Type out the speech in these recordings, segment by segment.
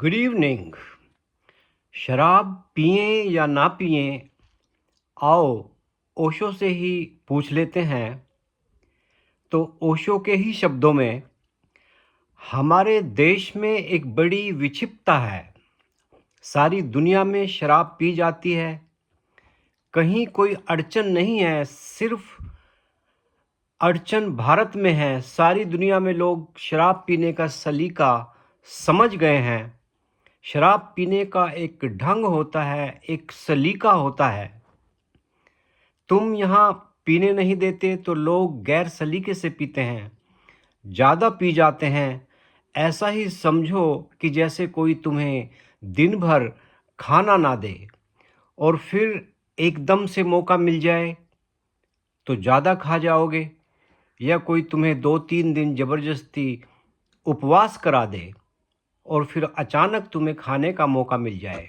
Good evening. शराब पिएं या ना पिएं, आओ ओशो से ही पूछ लेते हैं। तो ओशो के ही शब्दों में, हमारे देश में एक बड़ी विक्षिप्तता है। सारी दुनिया में शराब पी जाती है, कहीं कोई अड़चन नहीं है, सिर्फ अड़चन भारत में है। सारी दुनिया में लोग शराब पीने का सलीका समझ गए हैं। शराब पीने का एक ढंग होता है, एक सलीका होता है। तुम यहाँ पीने नहीं देते तो लोग गैर सलीके से पीते हैं, ज़्यादा पी जाते हैं। ऐसा ही समझो कि जैसे कोई तुम्हें दिन भर खाना ना दे और फिर एकदम से मौका मिल जाए तो ज़्यादा खा जाओगे, या कोई तुम्हें 2-3 दिन ज़बरदस्ती उपवास करा दे और फिर अचानक तुम्हें खाने का मौका मिल जाए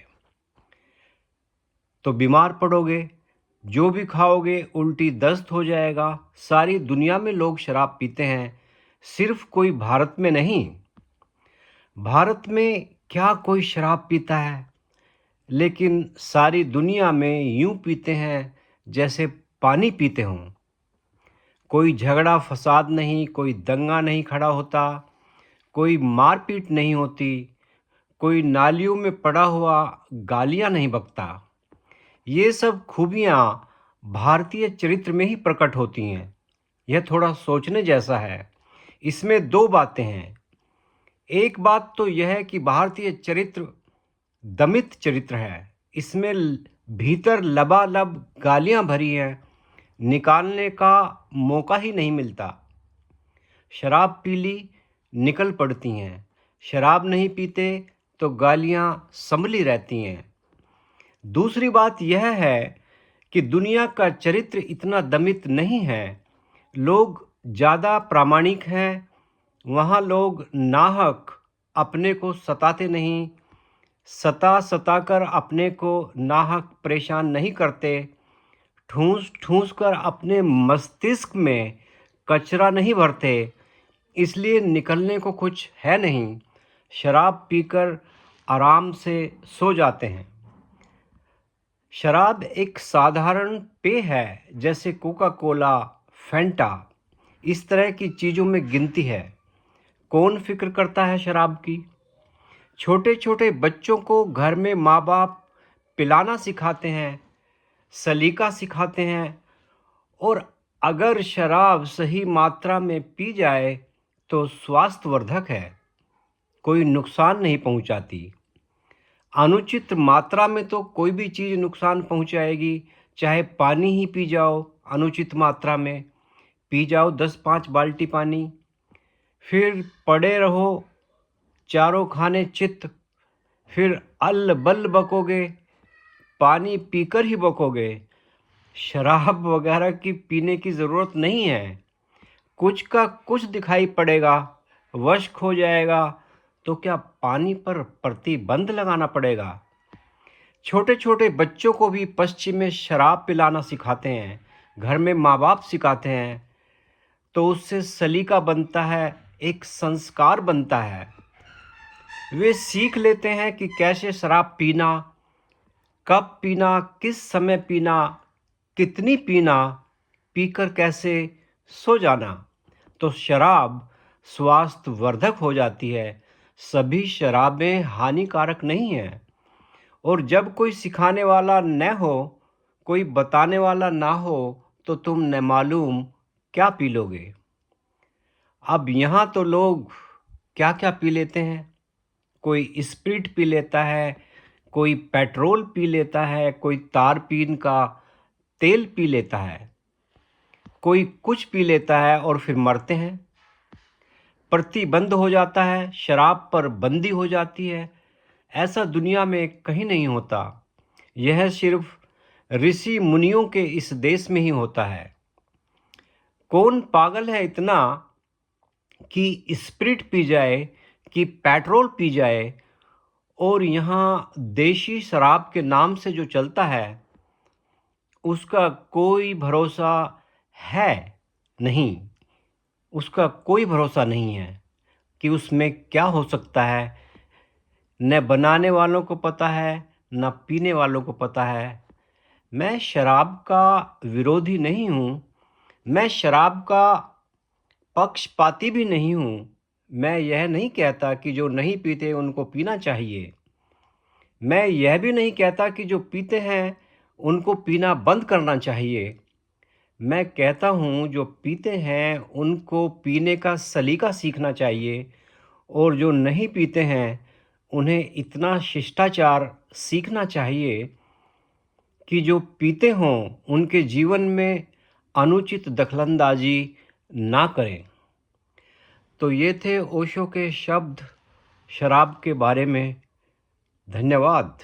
तो बीमार पड़ोगे। जो भी खाओगे उल्टी दस्त हो जाएगा। सारी दुनिया में लोग शराब पीते हैं, सिर्फ कोई भारत में नहीं। भारत में क्या कोई शराब पीता है? लेकिन सारी दुनिया में यूं पीते हैं जैसे पानी पीते हों। कोई झगड़ा फसाद नहीं, कोई दंगा नहीं खड़ा होता, कोई मारपीट नहीं होती, कोई नालियों में पड़ा हुआ गालियां नहीं बकता। ये सब खूबियाँ भारतीय चरित्र में ही प्रकट होती हैं। यह थोड़ा सोचने जैसा है। इसमें दो बातें हैं। एक बात तो यह है कि भारतीय चरित्र दमित चरित्र है। इसमें भीतर लबालब गालियाँ भरी हैं, निकालने का मौका ही नहीं मिलता। शराब पी ली, निकल पड़ती हैं। शराब नहीं पीते तो गालियाँ संभली रहती हैं। दूसरी बात यह है कि दुनिया का चरित्र इतना दमित नहीं है। लोग ज़्यादा प्रामाणिक हैं। वहाँ लोग नाहक अपने को सताते नहीं, सता कर अपने को नाहक परेशान नहीं करते, ठूस ठूस कर अपने मस्तिष्क में कचरा नहीं भरते, इसलिए निकलने को कुछ है नहीं। शराब पीकर आराम से सो जाते हैं। शराब एक साधारण पेय है, जैसे कोका कोला, फैंटा, इस तरह की चीज़ों में गिनती है। कौन फिक्र करता है शराब की? छोटे छोटे बच्चों को घर में माँ बाप पिलाना सिखाते हैं, सलीका सिखाते हैं। और अगर शराब सही मात्रा में पी जाए तो स्वास्थ्यवर्धक है, कोई नुकसान नहीं पहुंचाती। अनुचित मात्रा में तो कोई भी चीज़ नुकसान पहुंचाएगी। चाहे पानी ही पी जाओ, अनुचित मात्रा में पी जाओ 10-5 बाल्टी पानी, फिर पड़े रहो चारों खाने चित्त, फिर अल्ल बल्ल बकोगे, पानी पीकर ही बकोगे। शराब वगैरह की पीने की ज़रूरत नहीं है। कुछ का कुछ दिखाई पड़ेगा, वश खो जाएगा, तो क्या पानी पर प्रतिबंध लगाना पड़ेगा? छोटे छोटे बच्चों को भी पश्चिम में शराब पिलाना सिखाते हैं, घर में माँ बाप सिखाते हैं, तो उससे सलीका बनता है, एक संस्कार बनता है। वे सीख लेते हैं कि कैसे शराब पीना, कब पीना, किस समय पीना, कितनी पीना, पीकर कैसे सो जाना। तो शराब स्वास्थ्यवर्धक हो जाती है। सभी शराबें हानिकारक नहीं हैं। और जब कोई सिखाने वाला न हो, कोई बताने वाला ना हो, तो तुम न मालूम क्या पी लोगे। अब यहाँ तो लोग क्या क्या पी लेते हैं। कोई स्प्रिट पी लेता है, कोई पेट्रोल पी लेता है, कोई तारपीन का तेल पी लेता है, कोई कुछ पी लेता है और फिर मरते हैं। प्रतिबंध हो जाता है, शराब पर बंदी हो जाती है। ऐसा दुनिया में कहीं नहीं होता। यह सिर्फ ऋषि मुनियों के इस देश में ही होता है। कौन पागल है इतना कि स्प्रिट पी जाए, कि पेट्रोल पी जाए, और यहाँ देशी शराब के नाम से जो चलता है उसका कोई भरोसा है नहीं। उसका कोई भरोसा नहीं है कि उसमें क्या हो सकता है। न बनाने वालों को पता है न पीने वालों को पता है। मैं शराब का विरोधी नहीं हूँ, मैं शराब का पक्षपाती भी नहीं हूँ। मैं यह नहीं कहता कि जो नहीं पीते उनको पीना चाहिए। मैं यह भी नहीं कहता कि जो पीते हैं उनको पीना बंद करना चाहिए। मैं कहता हूँ जो पीते हैं उनको पीने का सलीका सीखना चाहिए, और जो नहीं पीते हैं उन्हें इतना शिष्टाचार सीखना चाहिए कि जो पीते हों उनके जीवन में अनुचित दखलंदाजी ना करें। तो ये थे ओशो के शब्द शराब के बारे में। धन्यवाद।